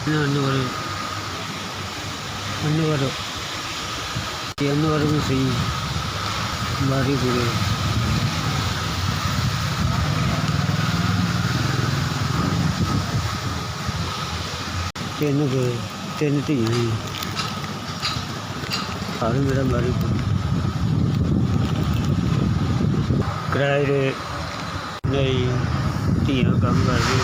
अनवर अनवर अनवर भी सही बारी पूरे तीन धियां ही हर मेरा बारी किराए दे नहीं धियां कम करके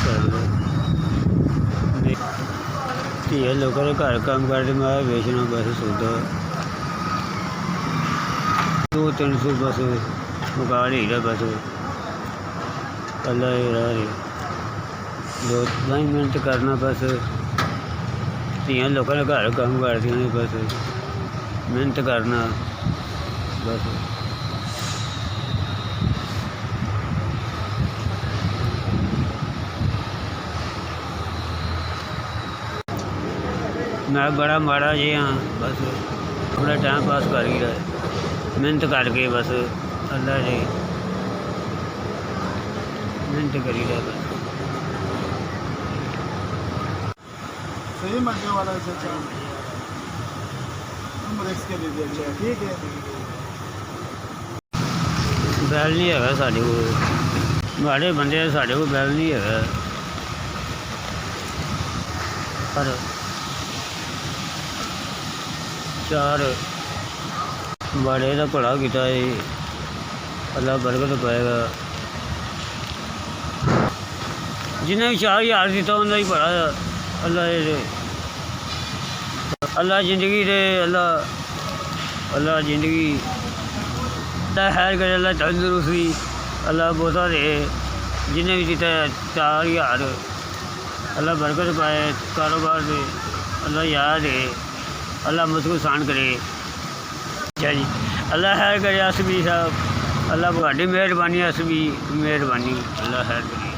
धियां लोगों के घर काम करते मैं बेचना बस सौदा 200-300 बस मुका नहीं रहा बस अल्लाह रहा रे 2 मिनट करना बस धियां लोगों के घर काम करती हैं बस मेहनत करना बस मैं बड़ा माड़ा जी हाँ बस थोड़ा टाइम पास कर ही रहा मेहनत करके बस अल्लाह जी मेहनत करी रहा बस सही मर्जी वाला है चाचा हम रेक्स के दे दिया ठीक है बैल नहीं है साढ़े को माड़े बंदे साढ़े को बैल नहीं है पर 4 बड़े का भला किया है अल्लाह बरकत पाएगा जिन्हें भी 4000 दिता उन्हें ही भला अल्लाह अल्लाह जिंदगी दे अल्लाह जिंदगी खैर करे अल्लाह तंदुरुस्ती अल्लाह बहुता दे जिन्हें भी दिता 4000 अल्लाह बरकत पाए कारोबार दे अल्लाह याद दे अल्लाह मुझको आसान करे अच्छा जी अल्लाह खैर करे अस भी साहब अल्लाह बड़ी मेहरबानी अस भी मेहरबानी अल्लाह खैर करे।